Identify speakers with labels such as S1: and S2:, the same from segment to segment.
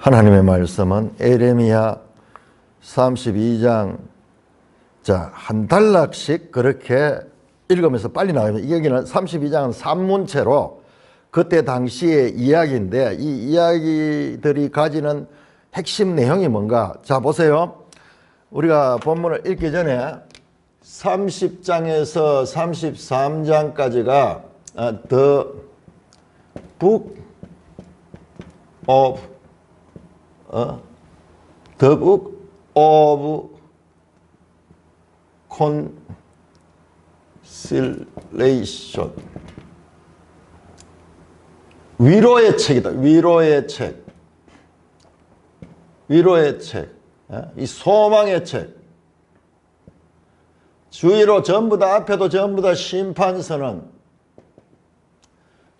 S1: 하나님의 말씀은 에레미야 32장 한 단락씩 그렇게 읽으면서 빨리 나가면 여기는 32장은 산문체로 그때 당시의 이야기인데 이 이야기들이 가지는 핵심 내용이 뭔가? 자, 보세요. 우리가 본문을 읽기 전에 30장에서 33장까지가 The Book of Conciliation. 위로의 책이다. 위로의 책. 위로의 책. 이 소망의 책. 주위로 전부 다 앞에도 전부 다 심판선언.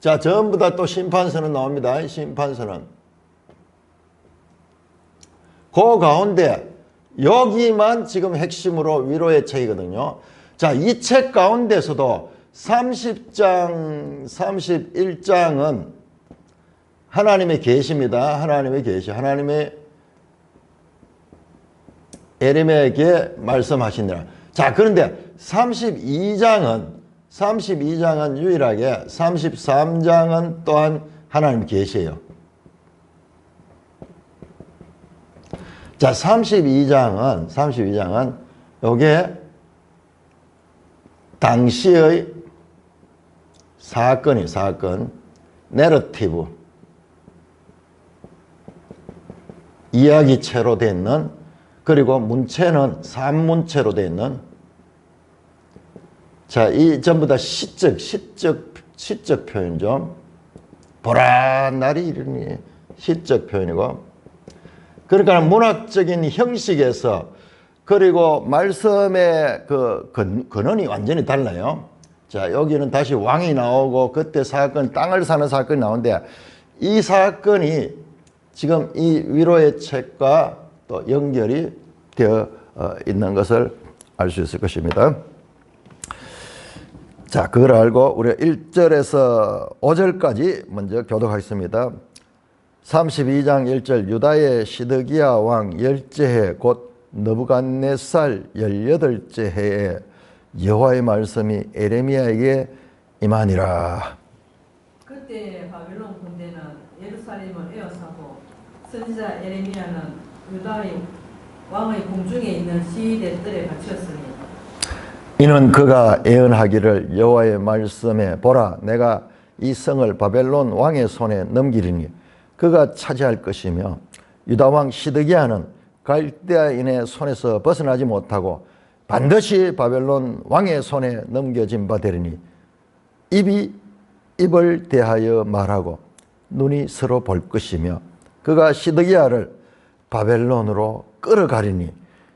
S1: 자, 전부 다 또 심판선언 나옵니다. 심판선언. 그 가운데 여기만 지금 핵심으로 위로의 책이거든요. 자, 이 책 가운데서도 30장, 31장은 하나님의 계시입니다. 하나님의 계시. 하나님의 에레미야에게 말씀하시니라. 자, 그런데 32장은 유일하게 33장은 또한 하나님의 계시예요. 자, 32장은 요게 당시의 사건, 내러티브, 이야기체로 되어 있는, 그리고 문체는 산문체로 되어 있는, 자, 이 전부 다 시적 표현 좀 보라 날이 이르니 시적 표현이고, 그러니까 문학적인 형식에서, 그리고 말씀의 그 근원이 완전히 달라요. 자, 여기는 다시 왕이 나오고 그때 사건, 땅을 사는 사건이 나오는데 이 사건이 지금 이 위로의 책과 또 연결이 되어 있는 것을 알 수 있을 것입니다. 자, 그걸 알고 우리가 1절에서 5절까지 먼저 교독하겠습니다. 32장 1절 유다의 시드기야 왕 열째 해 곧 느부갓네살 18째 해에 여호와의 말씀이 에레미야에게 임하니라.
S2: 그때 바벨론 군대는 예루살렘을 에워싸고 선지자 에레미야는 유다의 왕의 궁중에 있는 시위대 뜰에 갇혔으니
S1: 이는 그가 예언하기를 여호와의 말씀에 보라 내가 이 성을 바벨론 왕의 손에 넘기리니 그가 차지할 것이며 유다 왕 시드기야는 갈대아인의 손에서 벗어나지 못하고 반드시 바벨론 왕의 손에 넘겨진 바 되리니 입이 입을 대하여 말하고 눈이 서로 볼 것이며 그가 시드기야를 바벨론으로 끌어가리니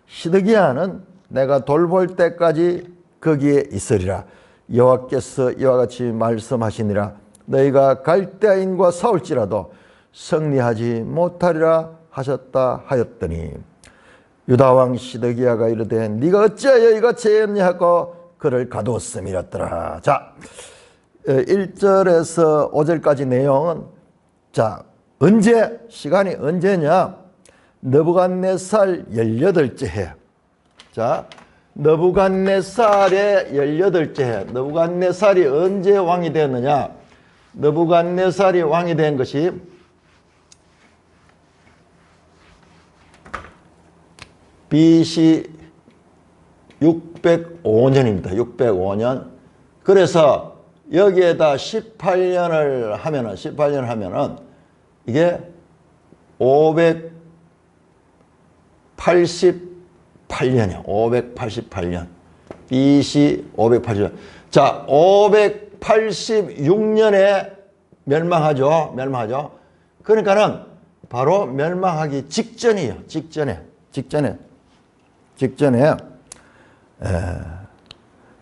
S1: 시드기야는 내가 돌볼 때까지 거기에 있으리라. 여호와께서 이와 같이 말씀하시니라. 너희가 갈대아인과 싸울지라도 승리하지 못하리라 하셨다 하였더니 유다 왕 시드기야가 이르되 네가 어찌하여 이같이 했냐 하고 그를 가두었음이었더라. 자, 1절에서 5절까지 내용은 자, 언제 시간이 언제냐? 느부갓네살 18째 해. 자, 느부갓네살의 18째 해. 느부갓네살이 언제 왕이 되었느냐? 느부갓네살이 왕이 된 것이 BC 605년입니다. 605년. 그래서 여기에다 18년을 하면은 이게 588년이에요. 588년. BC 580년. 자, 586년에 멸망하죠. 그러니까는 바로 멸망하기 직전이에요. 직전에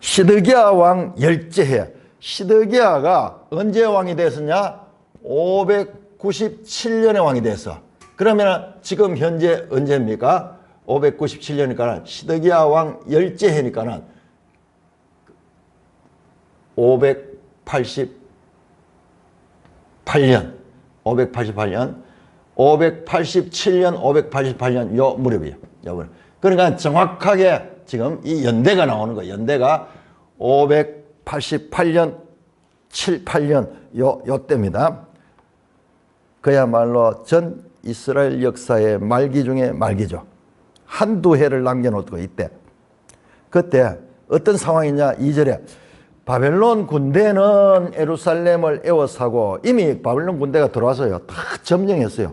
S1: 시드기야 왕 열째 해. 시드기야가 언제 왕이 됐었냐? 597년에 왕이 됐어. 그러면 지금 현재 언제입니까? 597년이니까 시드기야 왕 열째 해니까는 588년 587년, 588년 요 무렵이에요. 요 무렵. 그러니까 정확하게 지금 이 연대가 나오는 거예요. 연대가 588년, 78년 요 때입니다. 그야말로 전 이스라엘 역사의 말기 중에 말기죠. 한두 해를 남겨놓고 이때. 그때 어떤 상황이냐? 2절에 바벨론 군대는 예루살렘을 에워싸고 이미 바벨론 군대가 들어와서요. 다 점령했어요.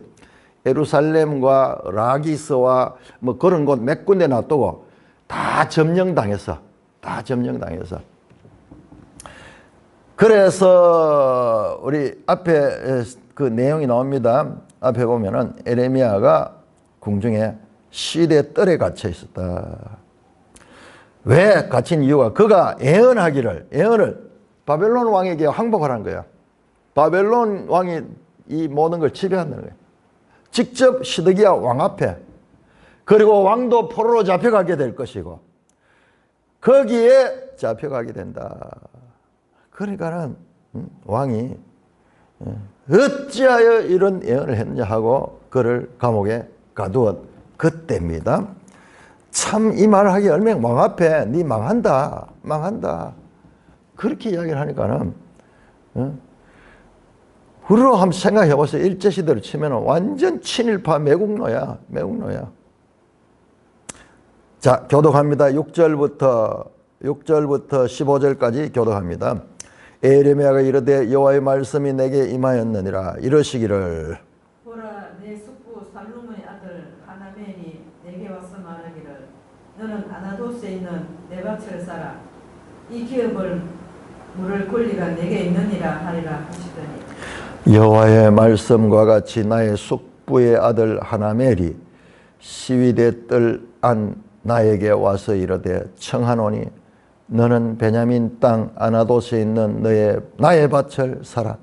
S1: 예루살렘과 라기스와 뭐 그런 곳 몇 군데 놔두고 다 점령당했어. 다 점령당해서. 그래서 우리 앞에 그 내용이 나옵니다. 앞에 보면은 에레미야가 궁중에 시대 뜰에 갇혀 있었다. 왜 갇힌 이유가 그가 예언을 바벨론 왕에게 항복하라는 거야. 바벨론 왕이 이 모든 걸 지배한다는 거야. 직접 시드기야 왕 앞에, 그리고 왕도 포로로 잡혀가게 될 것이고 거기에 잡혀가게 된다. 그러니까는 왕이 어찌하여 이런 예언을 했느냐 하고 그를 감옥에 가두었 그때입니다. 참 이 말을 하기 얼마나 왕 앞에 네 망한다 그렇게 이야기를 하니까는 우리로 한번 생각해 보세요. 일제시대로 치면 완전 친일파 매국노야. 자, 교독합니다. 6절부터 15절까지 교독합니다. 에레미야가 이르되 여호와의 말씀이 내게 임하였느니라. 이러시기를
S2: 보라, 내 숙부 살룸의 아들 하나멜이 내게 와서 말하기를 너는 아나도스에 있는 내 밭을 사라. 이 기업을 물을 권리가 내게 있느니라 하리라 하시더니
S1: 여호와의 말씀과 같이 나의 숙부의 아들 하나멜이 시위대 뜰 안 나에게 와서 이르되 청하노니 너는 베냐민 땅 아나도스에 있는 나의 밭을 사라.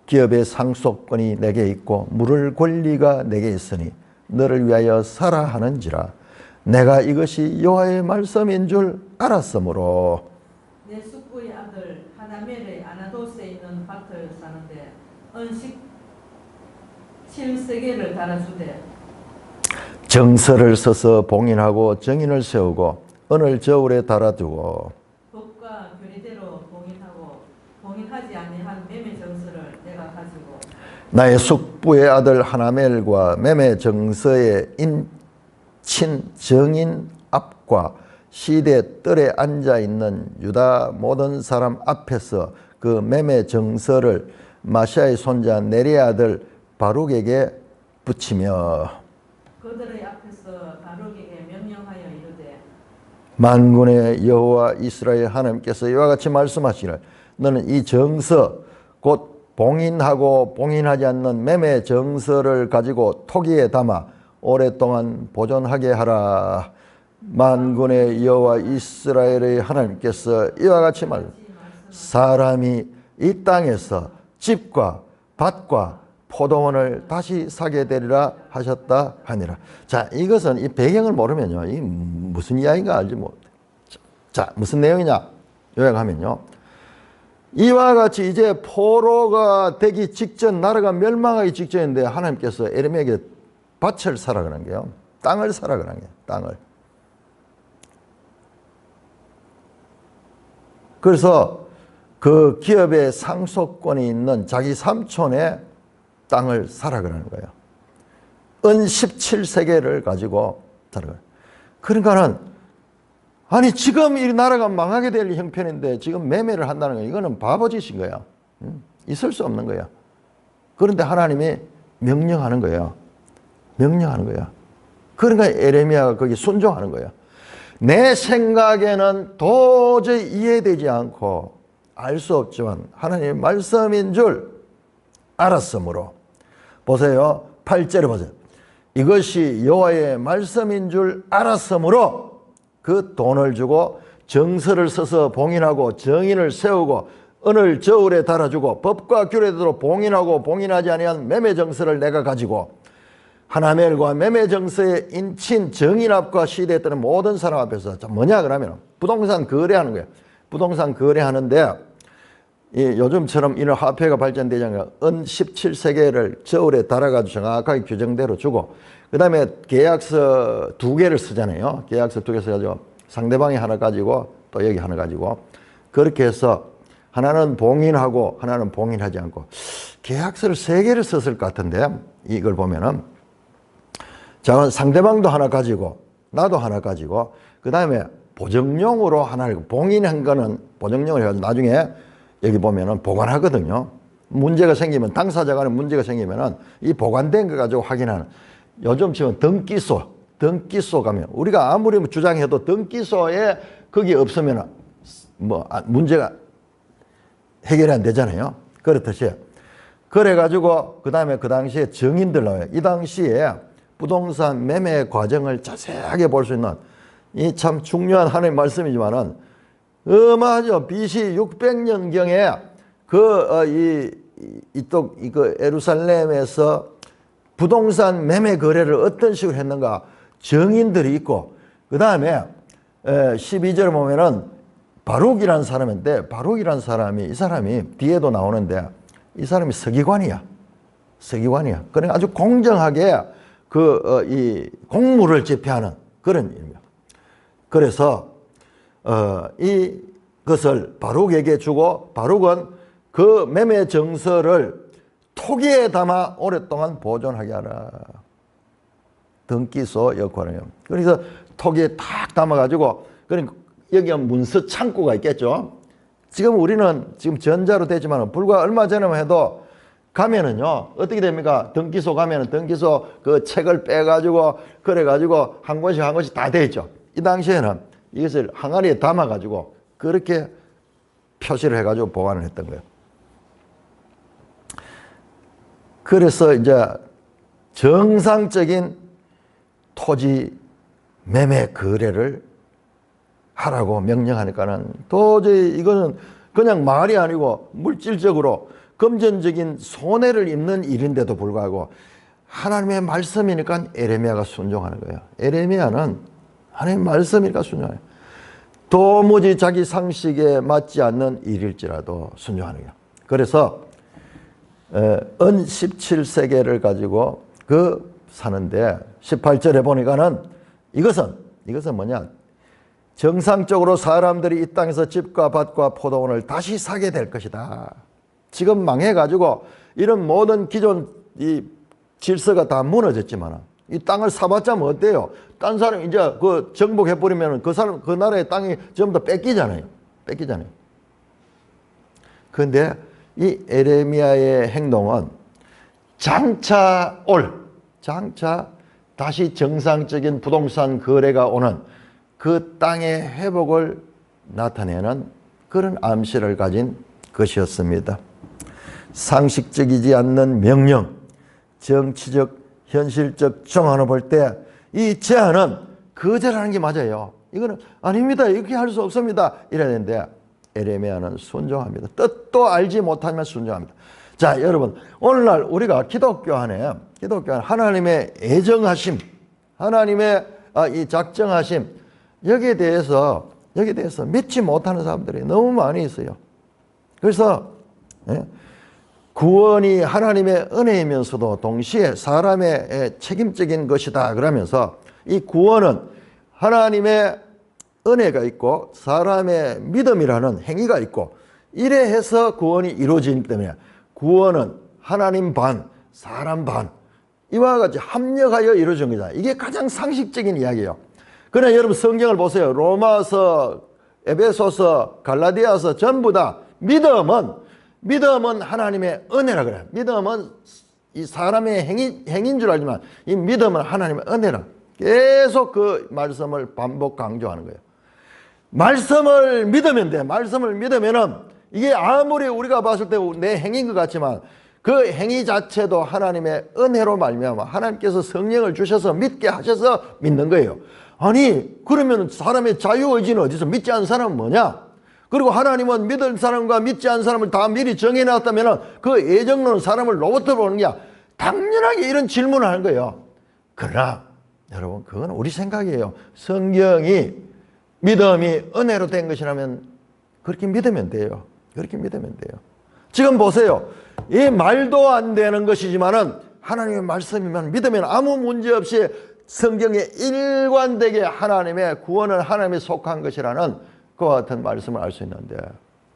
S1: 기업의 상속권이 내게 있고 물을 권리가 내게 있으니 너를 위하여 사라 하는지라. 내가 이것이 여호와의 말씀인 줄 알았으므로
S2: 내 숙부의 아들 하나멜의 아나도스에 있는 밭을 사는데 은식 7세겔을 달아주되
S1: 정서를 써서 봉인하고 정인을 세우고 은을 저울에 달아두고
S2: 법과 교리대로 봉인하지 아니한 매매 정서를 내가 가지고
S1: 나의 숙부의 아들 하나멜과 매매 정서의 인친 정인 앞과 시대 뜰에 앉아있는 유다 모든 사람 앞에서 그 매매 정서를 마시아의 손자 네리의 아들 바룩에게 붙이며
S2: 그들의 앞에서 바룩에게 명령하여 이르되
S1: 만군의 여호와 이스라엘 하나님께서 이와 같이 말씀하시기를 너는 이 정서 곧 봉인하고 봉인하지 않는 매매 정서를 가지고 토기에 담아 오랫동안 보존하게 하라. 만군의 여호와 이스라엘의 하나님께서 이와 같이 사람이 이 땅에서 집과 밭과 포도원을 다시 사게 되리라 하셨다 하니라. 자, 이것은 이 배경을 모르면요, 이 무슨 이야기인가 알지 못해. 자, 무슨 내용이냐 요약하면요, 이와 같이 이제 포로가 되기 직전, 나라가 멸망하기 직전인데 하나님께서 에레미야에게 밭을 사라 그런 게요, 땅을 사라 그런 게요, 땅을. 그래서 그 기업의 상속권이 있는 자기 삼촌의 땅을 사라 그러는 거예요. 은 17세계를 가지고 사라. 그러니까는 아니 지금 이 나라가 망하게 될 형편인데 지금 매매를 한다는 거, 이거는 바보짓인 거야. 있을 수 없는 거야. 그런데 하나님이 명령하는 거예요. 명령하는 거야. 그러니까 에레미야가 거기 순종하는 거야. 내 생각에는 도저히 이해되지 않고 알 수 없지만 하나님의 말씀인 줄 알았으므로, 보세요. 8절에 보세요. 이것이 여호와의 말씀인 줄 알았으므로 그 돈을 주고 정서를 써서 봉인하고 정인을 세우고 은을 저울에 달아주고 법과 규례대로 봉인하고 봉인하지 아니한 매매 정서를 내가 가지고 하나멜과 매매 정서의 인친 정인 앞과 시대에 뜨는 모든 사람 앞에서 뭐냐 그러면 부동산 거래하는 거예요. 부동산 거래하는데 요즘처럼 이런 화폐가 발전되지 않으면 은 17세계를 저울에 달아가지고 정확하게 규정대로 주고, 그 다음에 계약서 2개를 쓰잖아요. 계약서 2개 써가지고 상대방이 하나 가지고 또 여기 하나 가지고, 그렇게 해서 하나는 봉인하고 하나는 봉인하지 않고, 계약서를 3개를 썼을 것 같은데, 이걸 보면은 자, 상대방도 하나 가지고 나도 하나 가지고, 그 다음에 보정용으로 하나를, 봉인한 거는 보정용으로 해가지고 나중에 여기 보면은 보관하거든요. 문제가 생기면, 당사자 간에 문제가 생기면은 이 보관된 거 가지고 확인하는, 요즘 지금 등기소 가면, 우리가 아무리 주장해도 등기소에 거기 없으면 문제가 해결이 안 되잖아요. 그렇듯이. 그래가지고 그 다음에 그 당시에 증인들 나와요. 이 당시에 부동산 매매 과정을 자세하게 볼 수 있는, 이 참 중요한 하나님의 말씀이지만은 어마하죠. BC 600년경에 이거 예루살렘에서 부동산 매매 거래를 어떤 식으로 했는가 증인들이 있고, 그 다음에 12절에 보면은 바룩이라는 사람인데, 바룩이라는 사람이, 이 사람이 뒤에도 나오는데, 이 사람이 서기관이야. 그래 아주 공정하게 이 공무를 집행하는 그런 일입니다. 그래서 이것을 바룩에게 주고, 바룩은 그 매매 정서를 토기에 담아 오랫동안 보존하게 하라. 등기소 역할을 해요. 그래서 토기에 탁 담아가지고, 그러니까 여기 문서 창고가 있겠죠. 지금 우리는 지금 전자로 되지만 불과 얼마 전에만 해도 가면은요, 어떻게 됩니까? 등기소 가면은 등기소 그 책을 빼가지고, 그래가지고 한 권씩 다 돼 있죠. 이 당시에는 이것을 항아리에 담아가지고 그렇게 표시를 해가지고 보관을 했던 거예요. 그래서 이제 정상적인 토지 매매 거래를 하라고 명령하니까는 도저히 이거는 그냥 말이 아니고 물질적으로 금전적인 손해를 입는 일인데도 불구하고 하나님의 말씀이니까 에레미야가 순종하는 거예요. 에레미야는 하나님의 말씀이니까 순종해요. 도무지 자기 상식에 맞지 않는 일일지라도 순종하는 거예요. 그래서 은 17세계를 가지고 사는데 18절에 보니까는 이것은 뭐냐, 정상적으로 사람들이 이 땅에서 집과 밭과 포도원을 다시 사게 될 것이다. 지금 망해가지고 이런 모든 기존 이 질서가 다 무너졌지만 이 땅을 사봤자 뭐 어때요? 딴 사람 이제 그 정복해버리면 그 나라의 땅이 전부 다 뺏기잖아요. 그런데 이 에레미야의 행동은 장차 다시 정상적인 부동산 거래가 오는 그 땅의 회복을 나타내는 그런 암시를 가진 것이었습니다. 상식적이지 않는 명령, 정치적, 현실적 정황을 볼 때 이 제안은 거절하는 게 맞아요. 이거는 아닙니다. 이렇게 할 수 없습니다. 이래야 되는데 에레미야는 순종합니다. 뜻도 알지 못하면 순종합니다. 자, 여러분, 오늘날 우리가 기독교 안에 하나님의 애정하심, 하나님의 이 작정하심, 여기에 대해서 믿지 못하는 사람들이 너무 많이 있어요. 그래서 구원이 하나님의 은혜이면서도 동시에 사람의 책임적인 것이다 그러면서 이 구원은 하나님의 은혜가 있고 사람의 믿음이라는 행위가 있고 이래 해서 구원이 이루어지기 때문에 구원은 하나님 반, 사람 반 이와 같이 합력하여 이루어진 거잖아요. 이게 가장 상식적인 이야기예요. 그러나 여러분 성경을 보세요. 로마서, 에베소서, 갈라디아서 전부 다 믿음은 하나님의 은혜라 그래요. 믿음은 이 사람의 행위인 줄 알지만 이 믿음은 하나님의 은혜라. 계속 그 말씀을 반복 강조하는 거예요. 말씀을 믿으면 돼. 말씀을 믿으면은 이게 아무리 우리가 봤을 때 내 행위인 것 같지만 그 행위 자체도 하나님의 은혜로 말미암아 하나님께서 성령을 주셔서 믿게 하셔서 믿는 거예요. 아니 그러면 사람의 자유의지는 어디서? 믿지 않는 사람은 뭐냐? 그리고 하나님은 믿을 사람과 믿지 않는 사람을 다 미리 정해놨다면 그 예정론은 사람을 로봇으로 보는 게 당연하게 이런 질문을 하는 거예요. 그러나 여러분 그건 우리 생각이에요. 성경이 믿음이 은혜로 된 것이라면 그렇게 믿으면 돼요. 그렇게 믿으면 돼요. 지금 보세요. 이 말도 안 되는 것이지만은 하나님의 말씀이면 믿으면 아무 문제 없이 성경에 일관되게 하나님의 구원은 하나님에 속한 것이라는 그와 같은 말씀을 알 수 있는데,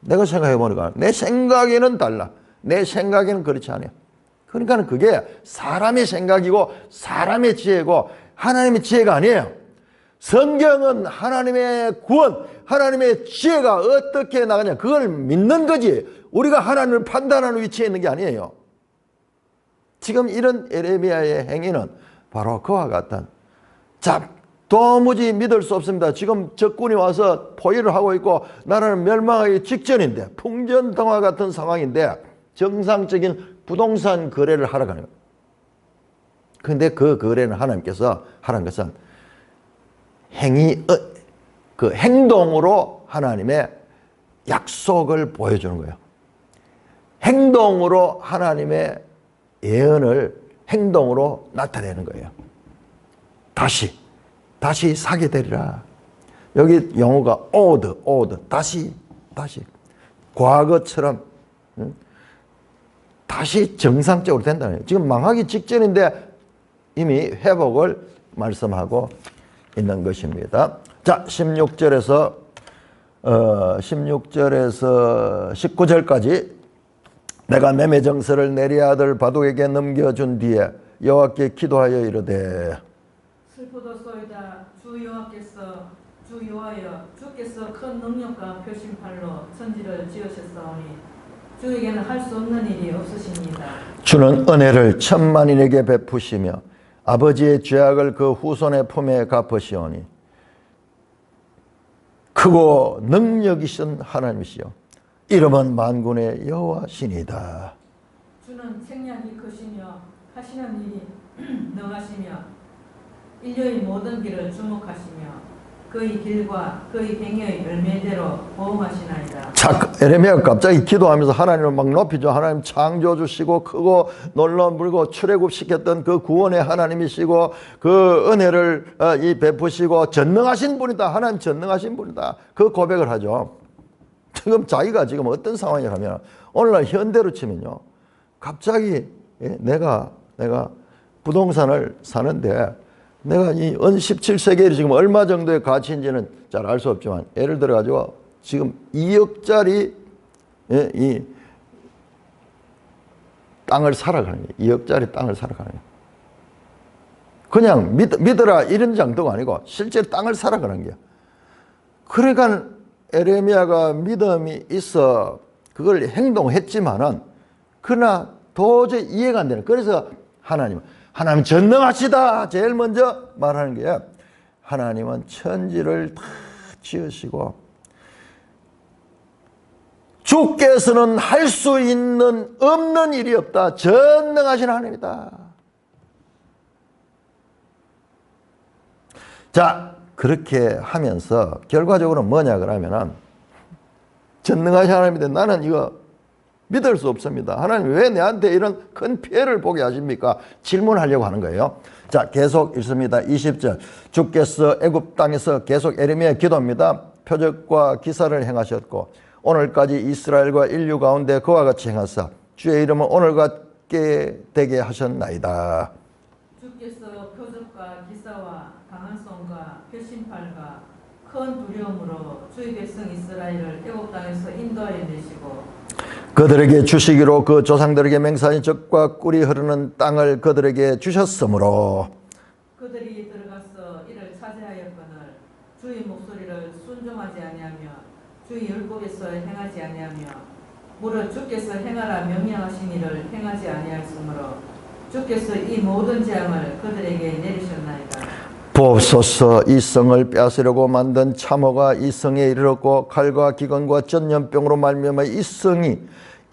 S1: 내가 생각해 보니까 내 생각에는 달라. 내 생각에는 그렇지 않아요. 그러니까 그게 사람의 생각이고 사람의 지혜고 하나님의 지혜가 아니에요. 성경은 하나님의 구원, 하나님의 지혜가 어떻게 나가냐, 그걸 믿는 거지 우리가 하나님을 판단하는 위치에 있는 게 아니에요. 지금 이런 에레미야의 행위는 바로 그와 같은, 자, 도무지 믿을 수 없습니다. 지금 적군이 와서 포위를 하고 있고 나라는 멸망하기 직전인데, 풍전등화 같은 상황인데 정상적인 부동산 거래를 하러 가는 거예요. 그런데 그 거래는 하나님께서 하라는 것은 그 행동으로 하나님의 약속을 보여주는 거예요. 행동으로 하나님의 예언을 행동으로 나타내는 거예요. 다시 사게 되리라. 여기 영어가 old, 다시. 과거처럼, 다시 정상적으로 된다는 거예요. 지금 망하기 직전인데 이미 회복을 말씀하고 있는 것입니다. 자, 16절에서 19절까지 내가 매매 정서를 내리 아들 바둑에게 넘겨준 뒤에 여호와께 기도하여 이르되,
S2: 슬프도소이다. 주 여호와여, 주께서 큰 능력과 표심팔로 천지를 지으셨사오니 주에게는 할 수 없는 일이 없으십니다.
S1: 주는 은혜를 천만인에게 베푸시며 아버지의 죄악을 그 후손의 품에 갚으시오니 크고 능력이신 하나님이시여 이름은 만군의 여호와시니이다.
S2: 주는 책략이 크시며 하시는 일이 능하시며 인류의 모든 길을 주목하시며 그의 길과 그의 행위의 열매대로 보응하시나이다.
S1: 자, 에레미야가 갑자기 기도하면서 하나님을 막 높이죠. 하나님 창조주시고 크고 놀라운 물고 출애굽시켰던 그 구원의 하나님이시고 그 은혜를 베푸시고 전능하신 분이다. 하나님 전능하신 분이다. 그 고백을 하죠. 지금 자기가 지금 어떤 상황이라면 오늘날 현대로 치면요, 갑자기 내가 부동산을 사는데 내가 이 17세기에 지금 얼마 정도의 가치인지는 잘 알 수 없지만, 예를 들어 가지고 지금 2억짜리 이 땅을 사러 가는 거예요. 2억짜리 땅을 사러 가는 거예요. 그냥 믿어라 이런 정도가 아니고 실제 땅을 사러 가는 거예요. 그러니까 에레미야가 믿음이 있어 그걸 행동했지만은 그러나 도저히 이해가 안 되는, 그래서 하나님 전능하시다 제일 먼저 말하는 게, 하나님은 천지를 다 지으시고 주께서는 할 수 있는 없는 일이 없다. 전능하신 하나님이다. 자, 그렇게 하면서 결과적으로 뭐냐 그러면은, 전능하신 하나님인데 나는 이거 믿을 수 없습니다. 하나님 왜 내한테 이런 큰 피해를 보게 하십니까? 질문하려고 하는 거예요. 자, 계속 읽습니다. 20절. 주께서 애굽 땅에서 계속 에레미야 기도입니다. 표적과 기사를 행하셨고 오늘까지 이스라엘과 인류 가운데 그와 같이 행하사 주의 이름은 오늘 같게 되게 하셨나이다.
S2: 주께서 표적과 기사와 강한 손과 표심팔과 큰 두려움으로 주의 백성 이스라엘을 애굽 땅에서 인도하여 내시고
S1: 그들에게 주시기로 그 조상들에게 맹세하신 젖과 꿀이 흐르는 땅을 그들에게 주셨으므로
S2: 그들이 들어가서 이를 차지하였거늘 주의 목소리를 순종하지 아니하며 주의 율법에서 행하지 아니하며 무릇 주께서 행하라 명령하신 일을 행하지 아니하였으므로 주께서 이 모든 재앙을 그들에게 내리셨나이다.
S1: 보옵소서, 이 성을 빼앗으려고 만든 참호가 이 성에 이르렀고 칼과 기근과 전염병으로 말미암아 이 성이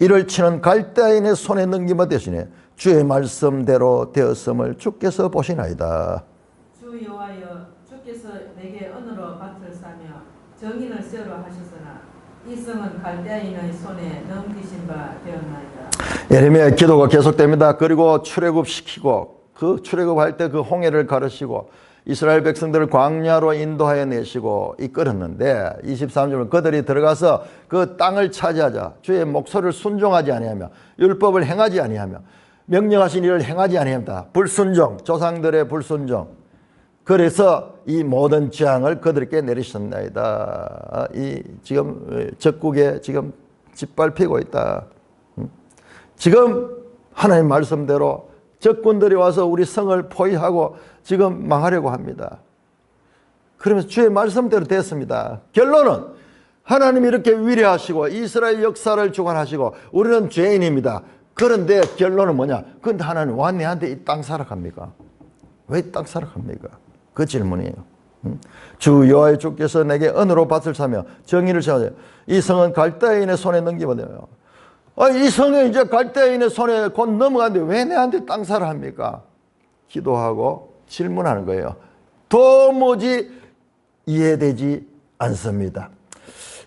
S1: 이를 치는 갈대아인의 손에 넘김어 대신에 주의 말씀대로 되었음을 주께서 보시나이다.
S2: 주 여호와여, 주께서 내게 언으로 밭을 사며 정인을 세우라 하셨으나 이 성은 갈대아인의 손에 넘기신 바 되었나이다.
S1: 예레미야의 기도가 계속됩니다. 그리고 출애굽시키고 그 출애굽할 때 그 홍해를 가르시고 이스라엘 백성들을 광야로 인도하여 내시고 이끌었는데 23절은 그들이 들어가서 그 땅을 차지하자 주의 목소리를 순종하지 아니하며 율법을 행하지 아니하며 명령하신 일을 행하지 아니합니다. 불순종, 조상들의 불순종. 그래서 이 모든 재앙을 그들에게 내리셨나이다. 이 지금 적국에 지금 짓밟히고 있다. 지금 하나님 말씀대로 적군들이 와서 우리 성을 포위하고 지금 망하려고 합니다. 그러면서 주의 말씀대로 됐습니다. 결론은 하나님이 이렇게 위대하시고 이스라엘 역사를 주관하시고 우리는 죄인입니다. 그런데 결론은 뭐냐? 근데 하나님 와 내한테 이 땅 사락합니까? 왜 이 땅 사락합니까? 그 질문이에요. 주 여호와의 주께서 내게 은으로 밭을 사며 정의를 세워서 이 성은 갈대인의 손에 넘기거든요. 이 성에 이제 갈대인의 손에 곧 넘어가는데 왜 내한테 땅 사라 합니까? 기도하고 질문하는 거예요. 도무지 이해되지 않습니다.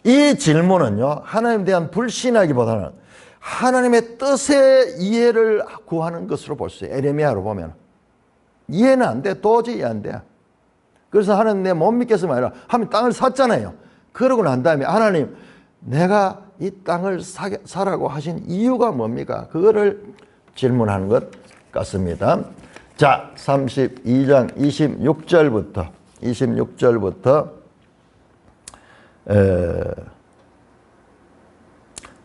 S1: 이 질문은요, 하나님에 대한 불신하기보다는 하나님의 뜻의 이해를 구하는 것으로 볼 수 있어요. 에레미야로 보면. 이해는 안 돼. 도저히 안 돼. 그래서 하나님 내 못 믿겠으면 아니라 하나님 땅을 샀잖아요. 그러고 난 다음에 하나님 내가 이 땅을 사라고 하신 이유가 뭡니까? 그거를 질문하는 것 같습니다. 자, 32장 26절부터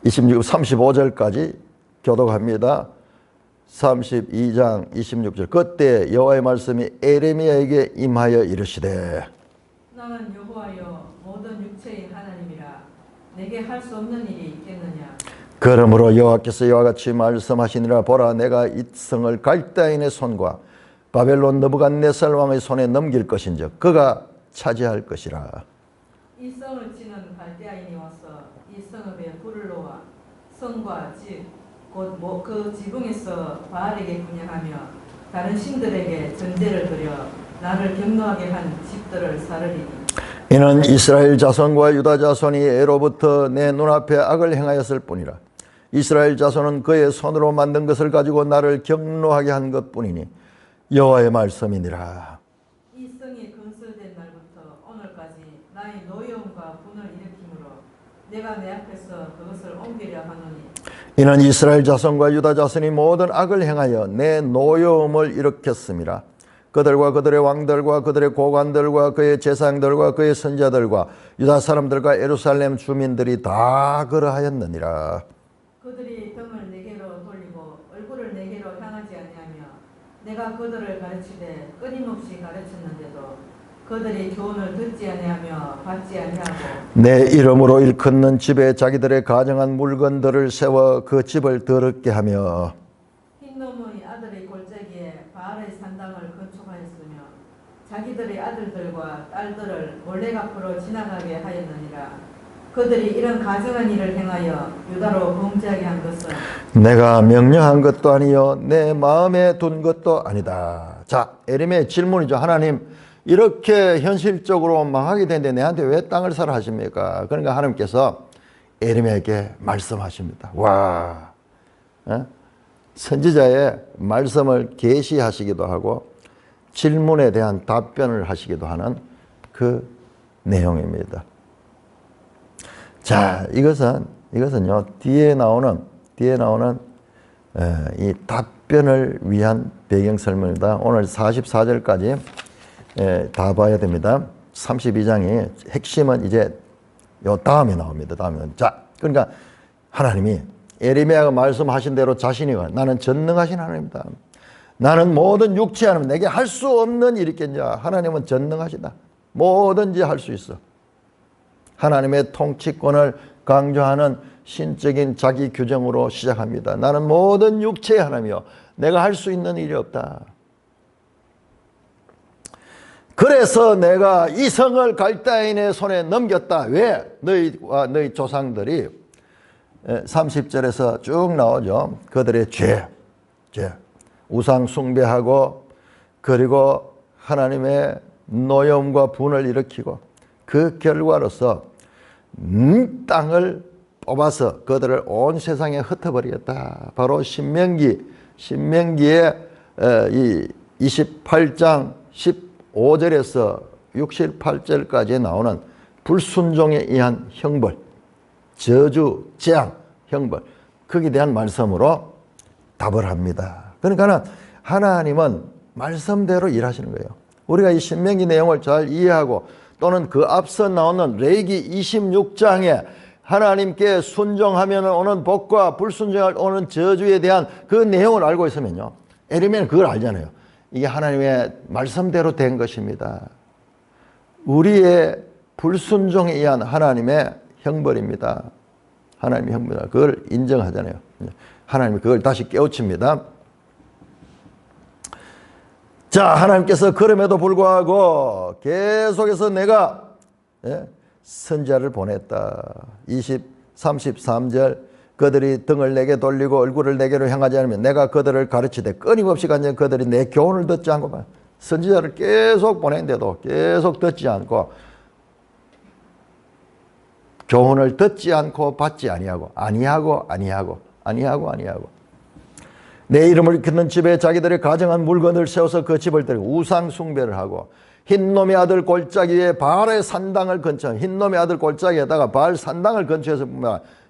S1: 35절까지 교독합니다. 32장 26절 그때 여호와의 말씀이 에레미야에게 임하여 이르시되
S2: 나는 여호와여 모든 육체의 하나님이라 내게 할 수 없는 일이 있겠느냐.
S1: 그러므로 여호와께서 이와 같이 말씀하시니라. 보라 내가 이 성을 갈대인의 손과 바벨론 느부갓네살 왕의 손에 넘길 것인즉 그가 차지할 것이라.
S2: 이 성을 치는 갈대아인이 와서 이 성읍에 불을 놓아 성과 집 곧 그 지붕에서 바알에게 분양하며 다른 신들에게 전제를 드려 나를 경노하게 한 집들을 사르리니
S1: 이는 이스라엘 자손과 유다 자손이 애로부터 내 눈앞에 악을 행하였을 뿐이라. 이스라엘 자손은 그의 손으로 만든 것을 가지고 나를 경노하게 한 것뿐이니 여호와의 말씀이니라.
S2: 이 성이 건설된 날부터 오늘까지 나의 노여움과 분을 일으키므로 내가 내 앞에서 그것을 옮기려 하노니
S1: 이는 이스라엘 자손과 유다 자손이 모든 악을 행하여 내 노여움을 일으켰음이라. 그들과 그들의 왕들과 그들의 고관들과 그의 제사장들과 그의 선자들과 유다 사람들과 예루살렘 주민들이 다 그러하였느니라.
S2: 그들이 등을 내게로 돌리고 얼굴을 내게로 향하지 아니하며 내가 그들을 가르치되 끊임없이 가르쳤는데도 그들이 교훈을 듣지 아니하며 받지 아니하고
S1: 내 이름으로 일컫는 집에 자기들의 가정한 물건들을 세워 그 집을 더럽게 하며
S2: 흰놈의 아들의 골짜기에 바알의 산당을 건축하였으며 자기들의 아들들과 딸들을 몰래 앞으로 지나가게 하였느니라. 그들이 이런 가증한 일을 행하여 유다로 범죄하게 한 것은
S1: 내가 명령한 것도 아니요 내 마음에 둔 것도 아니다. 자, 에레미야의 질문이죠. 하나님 이렇게 현실적으로 망하게 되는데 내한테 왜 땅을 사라 하십니까? 그러니까 하나님께서 에레미야에게 말씀하십니다. 와, 선지자의 말씀을 계시하시기도 하고 질문에 대한 답변을 하시기도 하는 그 내용입니다. 자, 이것은요 뒤에 나오는 이 답변을 위한 배경 설명입니다. 오늘 44절까지 다 봐야 됩니다. 32장의 핵심은 이제 요 다음에 나옵니다. 자, 그러니까 하나님이 에레미야가 말씀하신 대로 자신이 나는 전능하신 하나님이다. 나는 모든 육체 하나님 내게 할 수 없는 일이 있겠냐. 하나님은 전능하시다. 뭐든지 할 수 있어. 하나님의 통치권을 강조하는 신적인 자기 규정으로 시작합니다. 나는 모든 육체의 하나님이요 내가 할 수 있는 일이 없다. 그래서 내가 이 성을 갈대인의 손에 넘겼다. 왜? 너희와 너희 조상들이 30절에서 쭉 나오죠. 그들의 죄, 우상 숭배하고 그리고 하나님의 노여움과 분을 일으키고 그 결과로서 땅을 뽑아서 그들을 온 세상에 흩어버리겠다. 바로 신명기의 이 28장 5절에서 6, 7, 8절까지 나오는 불순종에 의한 형벌, 저주, 재앙, 형벌, 거기에 대한 말씀으로 답을 합니다. 그러니까 하나님은 말씀대로 일하시는 거예요. 우리가 이 신명기 내용을 잘 이해하고 또는 그 앞서 나오는 레위기 26장에 하나님께 순종하면 오는 복과 불순종할 오는 저주에 대한 그 내용을 알고 있으면요, 에레미야는 그걸 알잖아요. 이게 하나님의 말씀대로 된 것입니다. 우리의 불순종에 의한 하나님의 형벌입니다. 하나님의 형벌이다. 그걸 인정하잖아요. 하나님이 그걸 다시 깨우칩니다. 자, 하나님께서 그럼에도 불구하고 계속해서 내가 선지자를 보냈다. 33절 그들이 등을 내게 돌리고 얼굴을 내게로 향하지 않으면 내가 그들을 가르치되 끊임없이 간절 그들이 내 교훈을 듣지 않고, 선지자를 계속 보냈는데도 계속 듣지 않고, 교훈을 듣지 않고 받지 아니하고 내 이름을 짓는 집에 자기들의 가정한 물건을 세워서 그 집을 들고 우상 숭배를 하고, 흰놈의 아들 골짜기 위에 바알의 산당을 건축, 흰놈의 아들 골짜기에다가 바알 산당을 건축해서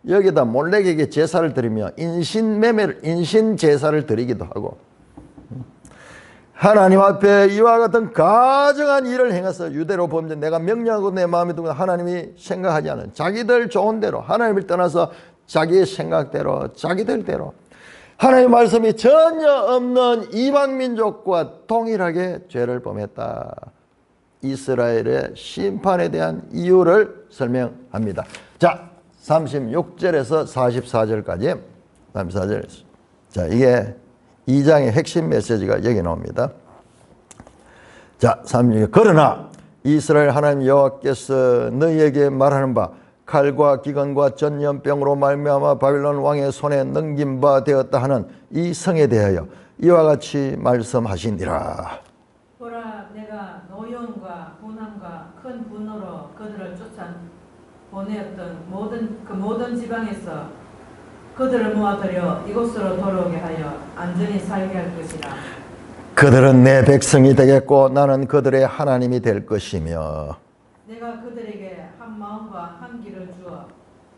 S1: 여기다 몰렉에게 제사를 드리며 인신 제사를 드리기도 하고, 하나님 앞에 이와 같은 가증한 일을 행해서 유대로 범죄, 내가 명령하고 내 마음에 두고 하나님이 생각하지 않은 자기들 좋은 대로, 하나님을 떠나서 자기의 생각대로 자기들대로 하나님의 말씀이 전혀 없는 이방민족과 동일하게 죄를 범했다. 이스라엘의 심판에 대한 이유를 설명합니다. 자, 36절에서 44절까지 34절에서, 자, 이게 2장의 핵심 메시지가 여기 나옵니다. 자, 36절. 그러나 이스라엘 하나님 여호와께서 너희에게 말하는 바 칼과 기근과 전염병으로 말미암아 바빌론 왕의 손에 넘긴 바 되었다 하는 이 성에 대하여 이와 같이 말씀하시니라.
S2: 보라, 내가 노염과 분함과 큰 분노로 그들을 쫓아 보내었던 모든 지방에서 그들을 모아들여 이곳으로 돌아오게 하여 안전히 살게 할 것이라.
S1: 그들은 내 백성이 되겠고 나는 그들의 하나님이 될 것이며,
S2: 내가 그들에게 한 마음과 한 길을 주어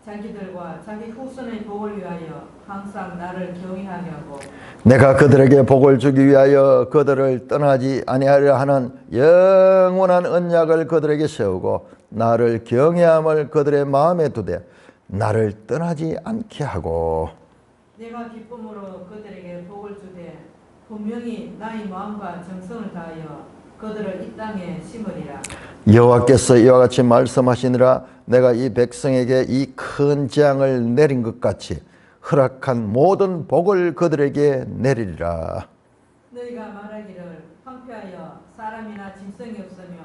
S2: 자기들과 자기 후손의 복을 위하여 항상 나를 경외하게 하고,
S1: 내가 그들에게 복을 주기 위하여 그들을 떠나지 아니하려 하는 영원한 언약을 그들에게 세우고 나를 경외함을 그들의 마음에 두되 나를 떠나지 않게 하고,
S2: 내가 기쁨으로 그들에게 복을 주되 분명히 나의 마음과 정성을 다하여 그들을 이 땅에 심으리라.
S1: 여호와께서 이와 같이 말씀하시니라. 내가 이 백성에게 이 큰 재앙을 내린 것 같이 허락한 모든 복을 그들에게 내리리라.
S2: 너희가 말하기를 황폐하여 사람이나 짐승이 없으며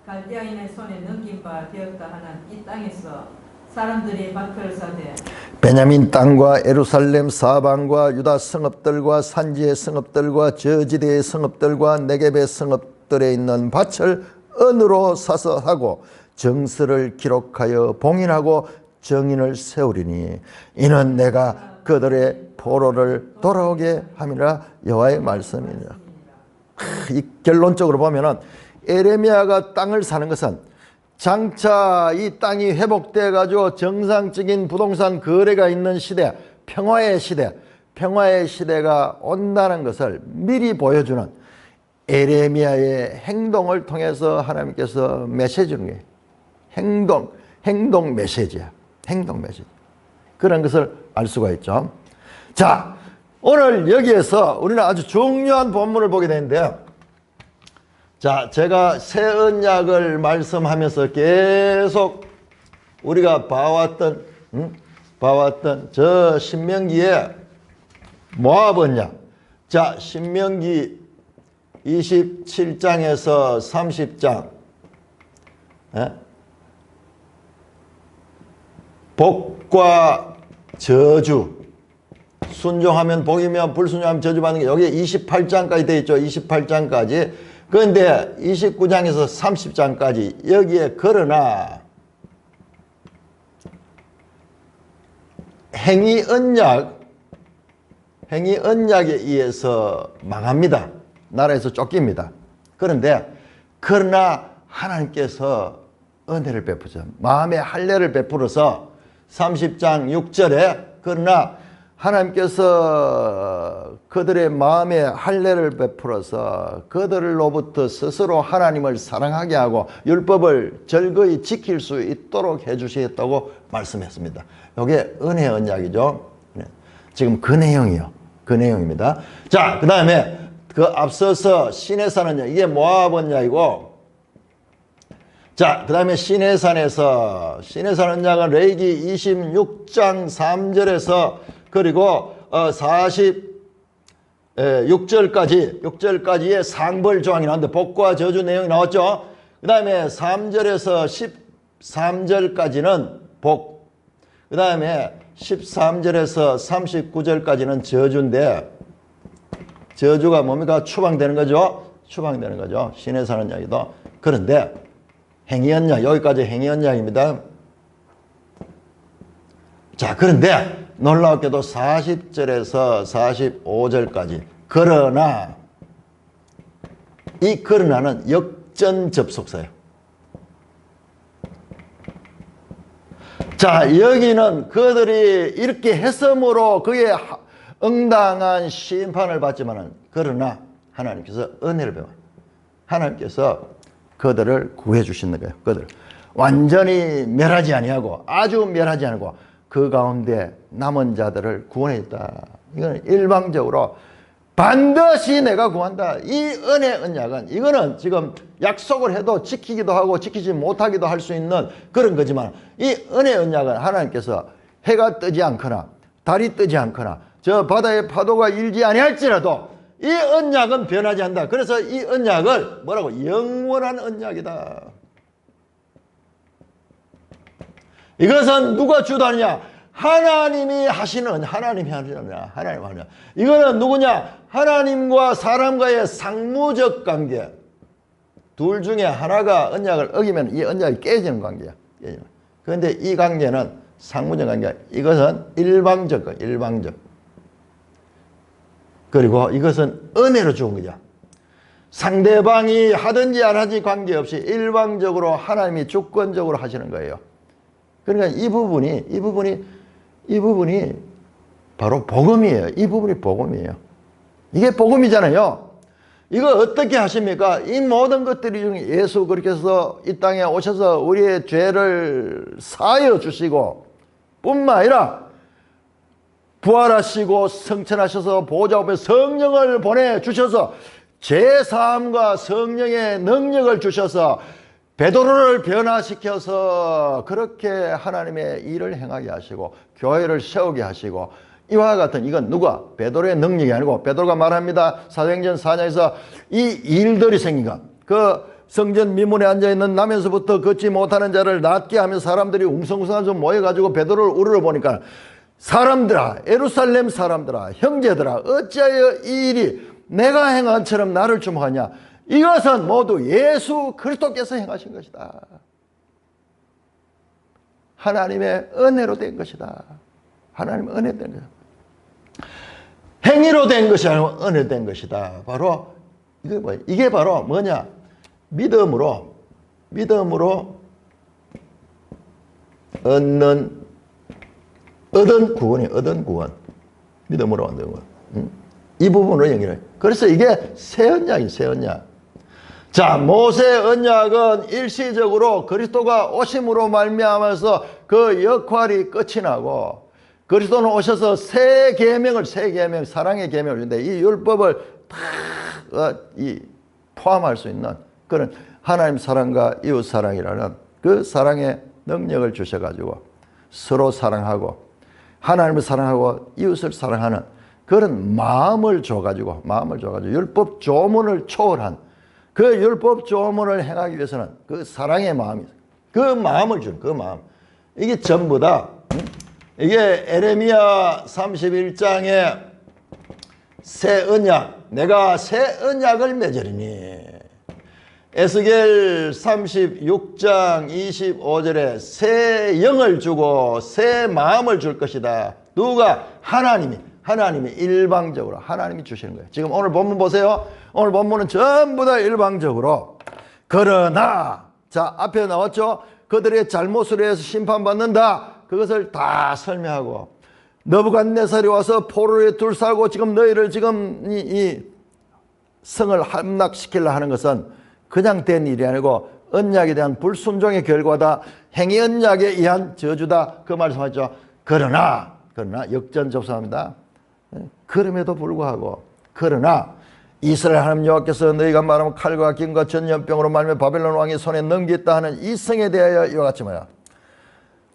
S2: 갈대아인의 손에 넘긴 바 되었다 하는 이 땅에서 사람들이 밭을 사되
S1: 베냐민 땅과 예루살렘 사방과 유다 성읍들과 산지의 성읍들과 저지대의 성읍들과 네겝의 성읍들에 있는 밭을 언으로 사서 하고 정서를 기록하여 봉인하고 정인을 세우리니 이는 내가 그들의 포로를 돌아오게 함이라. 여호와의 말씀이니라. 이 결론적으로 보면은 에레미야가 땅을 사는 것은 장차 이 땅이 회복돼 가지고 정상적인 부동산 거래가 있는 시대, 평화의 시대가 온다는 것을 미리 보여주는 에레미야의 행동을 통해서 하나님께서 메시지 주는 게 행동 메시지야. 행동 메시지. 그런 것을 알 수가 있죠. 자, 오늘 여기에서 우리는 아주 중요한 본문을 보게 되는데요. 자, 제가 새 언약을 말씀하면서 계속 우리가 봐왔던 저 신명기의 모압 언약. 자, 신명기 27장에서 30장. 복과 저주. 순종하면 복이며 불순종하면 저주받는 게 여기 28장까지 되어 있죠. 28장까지. 그런데 29장에서 30장까지 여기에 그러나 행위 언약에 의해서 망합니다. 나라에서 쫓깁니다. 그런데 그러나 하나님께서 은혜를 베푸죠. 마음의 할례를 베풀어서 30장 6절에 그러나 하나님께서 그들의 마음에 할례를 베풀어서 그들로부터 스스로 하나님을 사랑하게 하고 율법을 절거히 지킬 수 있도록 해주시겠다고 말씀했습니다. 이게 은혜 언약이죠. 지금 그 내용이요. 그 내용입니다. 자, 그 다음에 그 앞서서 시내산 언약, 이게 모압 언약이고, 자, 그 다음에 시내산 언약은 레위기 26장 3절에서 그리고 46절까지의 상벌 조항이 나왔는데 복과 저주 내용이 나왔죠. 그 다음에 3절에서 13절까지는 복, 그 다음에 13절에서 39절까지는 저주인데, 저주가 뭡니까? 추방되는 거죠. 추방되는 거죠. 시내산 언약이도. 그런데 행위 언약, 여기까지 행위 언약입니다. 자, 그런데 놀랍게도 40절에서 45절까지 그러나, 이 그러나는 역전 접속사예요. 자, 여기는 그들이 이렇게 했으므로 그에 응당한 심판을 받지만은, 그러나 하나님께서 은혜를 베풀어 하나님께서 그들을 구해 주시는 거예요. 그들 완전히 멸하지 아니하고 아주 멸하지 않고 그 가운데 남은 자들을 구원했다. 이거는 일방적으로 반드시 내가 구한다. 이 은혜 언약은, 이거는 지금 약속을 해도 지키기도 하고 지키지 못하기도 할 수 있는 그런 거지만, 이 은혜 언약은 하나님께서 해가 뜨지 않거나 달이 뜨지 않거나 저 바다의 파도가 일지 아니할지라도 이 언약은 변하지 않는다. 그래서 이 언약을 뭐라고? 영원한 언약이다. 이것은 누가 주도하느냐? 하나님이 하시는, 하나님이 하느냐? 하나님 하느냐? 이거는 누구냐? 하나님과 사람과의 상무적 관계. 둘 중에 하나가 언약을 어기면 이 언약이 깨지는 관계야. 그런데 이 관계는 상무적 관계야. 이것은 일방적, 일방적. 그리고 이것은 은혜로 주은 거죠. 상대방이 하든지 안 하든지 관계없이 일방적으로 하나님이 주권적으로 하시는 거예요. 그러니까 이 부분이 바로 복음이에요. 이 부분이 복음이에요. 이게 복음이잖아요. 이거 어떻게 하십니까? 이 모든 것들이 중에 예수 그렇게 해서 이 땅에 오셔서 우리의 죄를 사하여 주시고 뿐만 아니라 부활하시고 성천하셔서 보좌 앞에 성령을 보내주셔서 죄사함과 성령의 능력을 주셔서 베드로를 변화시켜서 그렇게 하나님의 일을 행하게 하시고 교회를 세우게 하시고, 이와 같은, 이건 누가? 베드로의 능력이 아니고 베드로가 말합니다. 사도행전 4장에서 이 일들이 생긴 것. 그 성전 미문에 앉아있는 나면서부터 걷지 못하는 자를 낫게 하며 사람들이 웅성웅성해서 모여가지고 베드로를 우르러 보니까, 사람들아, 예루살렘 사람들아, 형제들아, 어찌하여 이 일이 내가 행한 처럼 나를 주목하냐? 이것은 모두 예수 그리스도께서 행하신 것이다. 하나님의 은혜로 된 것이다. 하나님의 은혜로 된 것이다. 행위로 된 것이 아니고 은혜로 된 것이다. 바로 이게 뭐야? 이게 바로 뭐냐? 믿음으로 얻은 구원이, 얻은 구원. 믿음으로 얻은 구원. 이 부분으로 연결해. 그래서 이게 새 언약이, 새 언약. 자, 모세 언약은 일시적으로 그리스도가 오심으로 말미암아서 그 역할이 끝이 나고, 그리스도는 오셔서 새 계명을, 사랑의 계명을 주는데, 이 율법을 다 포함할 수 있는 그런 하나님 사랑과 이웃 사랑이라는 그 사랑의 능력을 주셔가지고 서로 사랑하고 하나님을 사랑하고 이웃을 사랑하는 그런 마음을 줘가지고 율법 조문을 초월한 그 율법 조문을 행하기 위해서는 그 사랑의 마음이, 그 마음을 주는, 그 마음. 이게 전부 다, 이게 에레미야 31장에 새 언약, 내가 새 언약을 맺으리니, 에스겔 36장 25절에 새 영을 주고 새 마음을 줄 것이다. 누가? 하나님이 일방적으로 하나님이 주시는 거예요. 지금 오늘 본문 보세요. 오늘 본문은 전부 다 일방적으로 그러나 자 앞에 나왔죠. 그들의 잘못으로 해서 심판받는다. 그것을 다 설명하고 느부갓네살이 와서 포로에 둘싸고 지금 너희를 지금 이 성을 함락시키려 하는 것은 그냥 된 일이 아니고 언약에 대한 불순종의 결과다. 행위 언약에 의한 저주다. 그 말씀하죠. 그러나 역전접수합니다. 그럼에도 불구하고 그러나 이스라엘 하나님 여호와께서 너희가 말하면 칼과 김과 전염병으로 말며 바벨론 왕의 손에 넘겼다 하는 이 성에 대하여 이와 같이 뭐야.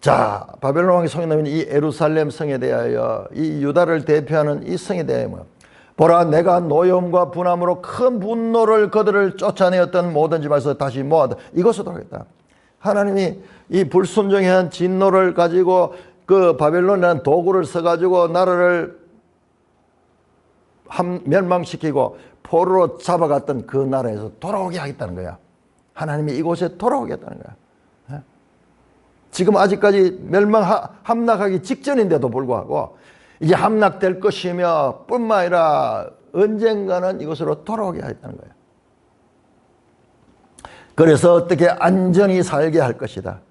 S1: 자 바벨론 왕의 손에 넘긴 이 예루살렘 성에 대하여 이 유다를 대표하는 이 성에 대하여 뭐야. 보라 내가 노여움과 분함으로 큰 분노를 그들을 쫓아내었던 모든 집에서 다시 모아다. 이것으로 하겠다. 하나님이 이 불순종에 한 진노를 가지고 그 바벨론이라는 도구를 써가지고 나라를 멸망시키고 포로로 잡아갔던 그 나라에서 돌아오게 하겠다는 거야. 하나님이 이곳에 돌아오겠다는 거야. 지금 아직까지 함락하기 직전인데도 불구하고 이제 함락될 것이며 뿐만 아니라 언젠가는 이곳으로 돌아오게 하겠다는 거야. 그래서 어떻게 안전히 살게 할 것이다.